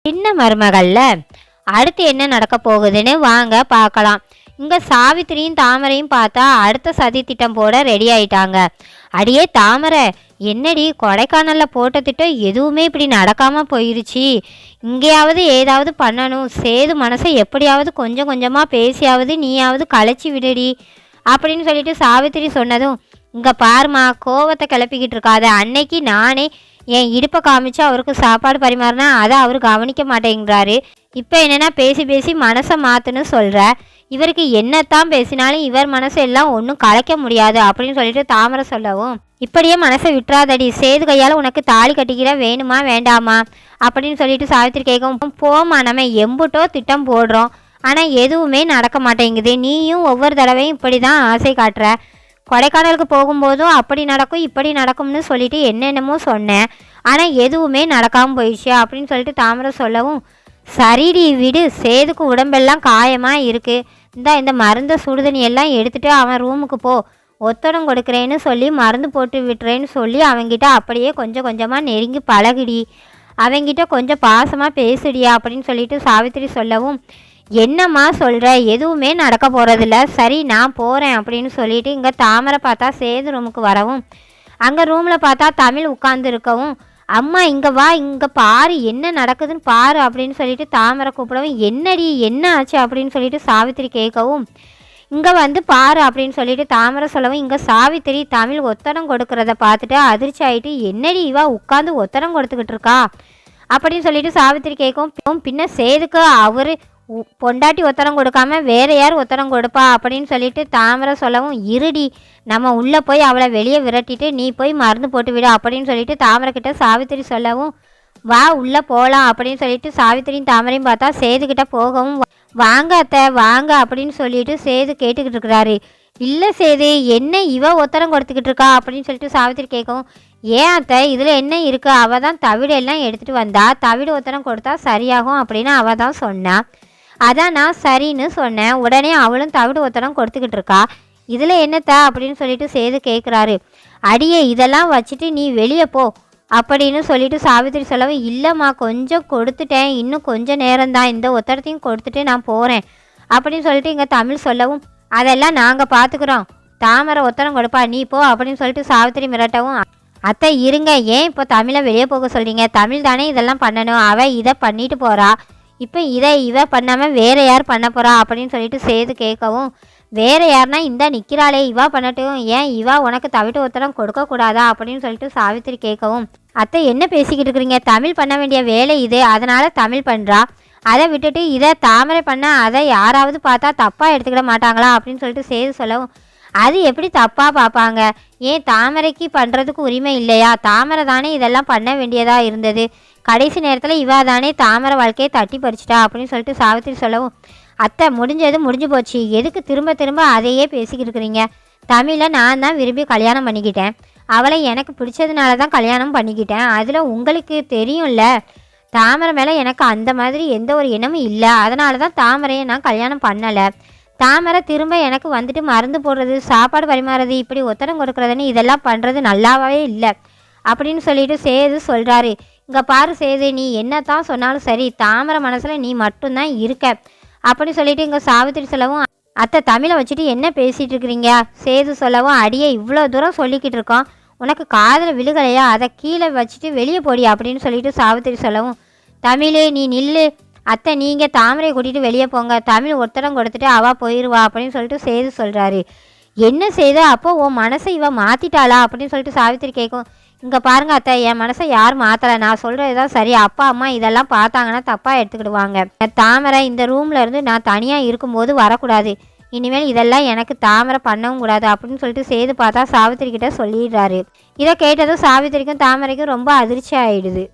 சின்ன மருமகள்ல அடுத்து என்ன நடக்க போகுதுன்னு வாங்க பார்க்கலாம். இங்கே சாவித்திரியும் தாமரையும் பார்த்தா அடுத்த சதி திட்டம் போட ரெடி ஆயிட்டாங்க. அடியே தாமரை, என்னடி கொடைக்கானலில் போட்ட திட்டம் எதுவுமே இப்படி நடக்காமல் போயிருச்சு. இங்கேயாவது ஏதாவது பண்ணணும். சேது மனசை எப்படியாவது கொஞ்சம் கொஞ்சமாக பேசியாவது நீயாவது களைச்சி விடுடி அப்படின்னு சொல்லிட்டு சாவித்திரி சொன்னதும், இங்கே பாருமா, கோவத்தை கிளப்பிக்கிட்டு இருக்காத. அன்னைக்கு நானே என் இடுப்பை காமிச்சு அவருக்கு சாப்பாடு பரிமாறினா அதை அவர் கவனிக்க மாட்டேங்கிறாரு. இப்போ என்னென்னா பேசி பேசி மனசை மாற்றுன்னு சொல்கிற. இவருக்கு என்னத்தான் பேசினாலும் இவர் மனசு எல்லாம் ஒன்றும் கலைக்க முடியாது அப்படின்னு சொல்லிட்டு தாமரை சொல்லவும், இப்படியே மனசை விட்டுறாதடி, சேது கையால் உனக்கு தாலி கட்டிக்கிற வேணுமா வேண்டாமா அப்படின்னு சொல்லிட்டு சாவித்திரி கேட்கவும், போமா, நம்ம எம்புட்டோ திட்டம் போடுறோம், ஆனால் எதுவுமே நடக்க மாட்டேங்குது. நீயும் ஒவ்வொரு தடவையும் இப்படி தான் ஆசை காட்டுற. கொடைக்கானலுக்கு போகும்போதும் அப்படி நடக்கும் இப்படி நடக்கும்னு சொல்லிட்டு என்னென்னமோ சொன்னேன், ஆனால் எதுவுமே நடக்காமல் போயிடுச்சு அப்படின்னு சொல்லிட்டு தாமரை சொல்லவும், சரிடி விடு, சேதுக்கு உடம்பெல்லாம் காயமாக இருக்குது, இந்த மருந்தை சுடுதண்ணி எல்லாம் எடுத்துகிட்டு அவன் ரூமுக்கு போ, ஒத்தடம் கொடுக்குறேன்னு சொல்லி மருந்து போட்டு விட்டுறேன்னு சொல்லி அவங்கிட்ட அப்படியே கொஞ்சம் கொஞ்சமாக நெருங்கி பழகுடி, அவங்கிட்ட கொஞ்சம் பாசமாக பேசுடியா அப்படின்னு சொல்லிட்டு சாவித்திரி சொல்லவும், என்னம்மா சொல்கிற, எதுவுமே நடக்க போகிறதில்ல, சரி நான் போகிறேன் அப்படின்னு சொல்லிட்டு இங்கே தாமரை பார்த்தா சேது ரூமுக்கு வரவும், அங்கே ரூமில் பார்த்தா தமிழ் உட்கார்ந்து இருக்கவும், அம்மா இங்கே வா, இங்கே பாரு என்ன நடக்குதுன்னு பாரு அப்படின்னு சொல்லிட்டு தாமரை கூப்பிடவும், என்னடி என்ன ஆச்சு அப்படின்னு சொல்லிட்டு சாவித்திரி கேட்கவும், இங்கே வந்து பாரு அப்படின்னு சொல்லிட்டு தாமரை சொல்லவும், இங்கே சாவித்திரி தமிழ் ஒத்தடம் கொடுக்கறத பார்த்துட்டு அதிர்ச்சி ஆகிட்டு, என்னடி இவா உட்காந்து ஒத்தடம் கொடுத்துக்கிட்டு இருக்கா அப்படின்னு சொல்லிட்டு சாவித்திரி கேட்கவும், பின்ன சேதுக்கு அவர் பொண்டாட்டி ஒத்தடம் கொடுக்காம வேற யார் ஒத்தடம் கொடுப்பா அப்படின்னு சொல்லிட்டு தாமரை சொல்லவும், இருடி, நம்ம உள்ளே போய் அவளை வெளியே விரட்டிட்டு நீ போய் மருந்து போட்டு விடு அப்படின்னு சொல்லிட்டு தாமரை கிட்ட சாவித்திரி சொல்லவும், வா உள்ளே போகலாம் அப்படின்னு சொல்லிட்டு சாவித்திரியும் தாமரையும் பார்த்தா சேதுக்கிட்ட போகவும், வாங்க அத்தை வாங்க அப்படின்னு சொல்லிட்டு சேது கேட்டுக்கிட்டு இருக்கிறாரு. இல்லை சேது, என்ன இவ ஒத்தடம் கொடுத்துக்கிட்டு இருக்கா அப்படின்னு சொல்லிட்டு சாவித்திரி கேட்கவும், ஏன் அத்தை இதில் என்ன இருக்குது, அவள் தான் தவிடு எல்லாம் எடுத்துகிட்டு வந்தா, தவிடு ஒத்தடம் கொடுத்தா சரியாகும் அப்படின்னு அவள் தான் சொன்னா, அதான் நான் சரின்னு சொன்னேன். உடனே அவளும் தவிடு ஒத்தடம் கொடுத்துக்கிட்டு இருக்கா, இதில் என்னத்தா அப்படின்னு சொல்லிட்டு சேது கேட்குறாரு. அடியே இதெல்லாம் வச்சுட்டு நீ வெளியே போ அப்படின்னு சொல்லிட்டு சாவித்திரி சொல்லவும், இல்லைம்மா கொஞ்சம் கொடுத்துட்டேன், இன்னும் கொஞ்சம் நேரம்தான், இந்த ஒத்தடத்தையும் கொடுத்துட்டு நான் போகிறேன் அப்படின்னு சொல்லிட்டு இங்கே தமிழ் சொல்லவும், அதெல்லாம் நாங்கள் பார்த்துக்குறோம், தாமரை ஒத்தடம் கொடுப்பா, நீ போ அப்படின்னு சொல்லிட்டு சாவித்திரி மிரட்டவும், அத்தை இருங்க, ஏன் இப்போ தமிழை வெளியே போக சொல்கிறீங்க, தமிழ் தானே இதெல்லாம் பண்ணணும், அவள் இதை பண்ணிட்டு போகிறா, இப்போ இதை இவ பண்ணாமல் வேற யார் பண்ண போகிறா அப்படின்னு சொல்லிட்டு சேது கேட்கவும், வேற யாருனா இந்த நிற்கிறாளே இவா பண்ணட்டும், ஏன் இவா உனக்கு தவிட்டு ஒத்தடம் கொடுக்கக்கூடாதா அப்படின்னு சொல்லிட்டு சாவித்திரி கேட்கவும், அத்தை என்ன பேசிக்கிட்டு இருக்கிறீங்க, தமிழ் பண்ண வேண்டிய வேலை இது, அதனால் தமிழ் பண்ணுறா, அதை விட்டுட்டு இதை தாமரை பண்ணால் அதை யாராவது பார்த்தா தப்பாக எடுத்துக்கிட மாட்டாங்களா அப்படின்னு சொல்லிட்டு சேது சொல்லவும், அது எப்படி தப்பாக பார்ப்பாங்க, ஏன் தாமரைக்கு பண்ணுறதுக்கு உரிமை இல்லையா, தாமரை தானே இதெல்லாம் பண்ண வேண்டியதாக இருந்தது, கடைசி நேரத்தில் இவா தானே தாமரை வாழ்க்கையை தட்டி பறிச்சிட்டா அப்படின்னு சொல்லிட்டு சாவித்திரி சொல்லவும், அத்தை முடிஞ்சது முடிஞ்சு போச்சு, எதுக்கு திரும்ப திரும்ப அதையே பேசிக்கிட்டு இருக்கிறீங்க, தமிழை நான் தான் விரும்பி கல்யாணம் பண்ணிக்கிட்டேன், அவளை எனக்கு பிடிச்சதுனால தான் கல்யாணம் பண்ணிக்கிட்டேன், அதில் உங்களுக்கு தெரியும்ல தாமரை மேலே எனக்கு அந்த மாதிரி எந்த ஒரு எண்ணமும் இல்லை, அதனால தான் தாமரையை நான் கல்யாணம் பண்ணலை, தாமரை திரும்ப எனக்கு வந்துட்டு மருந்து போடுறது சாப்பாடு பரிமாறுறது இப்படி ஒத்தடம் கொடுக்குறதுன்னு இதெல்லாம் பண்ணுறது நல்லாவே இல்லை அப்படின்னு சொல்லிட்டு சேது சொல்கிறாரு. இங்கே பாரு சேது, நீ என்ன தான் சொன்னாலும் சரி, தாமரை மனசில் நீ மட்டும்தான் இருக்க அப்படின்னு சொல்லிட்டு இங்கே சாவித்திரி சொல்லவும், அத்தை தமிழை வச்சுட்டு என்ன பேசிகிட்டு இருக்கிறீங்க சேது சொல்லவும், அடியே இவ்வளோ தூரம் சொல்லிக்கிட்டு இருக்கோம், உனக்கு காதில் விழுகலையா, அதை கீழே வச்சுட்டு வெளியே போடி அப்படின்னு சொல்லிட்டு சாவித்திரி சொல்லவும், தமிழே நீ நில்லு அத்தை, நீங்கள் தாமரையை கூட்டிகிட்டு வெளியே போங்க, தமிழ் ஒத்தடம் கொடுத்துட்டு அவள் போயிடுவா அப்படின்னு சொல்லிட்டு சேது சொல்கிறாரு. என்ன செய்த, அப்போ உன் மனசை இவ மாற்றிட்டாளா அப்படின்னு சொல்லிட்டு சாவித்திரி கேட்கும், இங்கே பாருங்க அத்தை, என் மனசை யார் மாற்றலை, நான் சொல்கிறது தான் சரி, அப்பா அம்மா இதெல்லாம் பார்த்தாங்கன்னா தப்பாக எடுத்துக்கிடுவாங்க, தாமரை இந்த ரூமில் இருந்து நான் தனியாக இருக்கும்போது வரக்கூடாது, இனிமேல் இதெல்லாம் எனக்கு தாமரை பண்ணவும் கூடாது அப்படின்னு சொல்லிட்டு சேது பார்த்தா சாவித்திரி கிட்ட சொல்லிடுறாரு. இதை கேட்டதும் சாவித்திரிக்கும் தாமரைக்கும் ரொம்ப அதிர்ச்சி ஆகிடுது.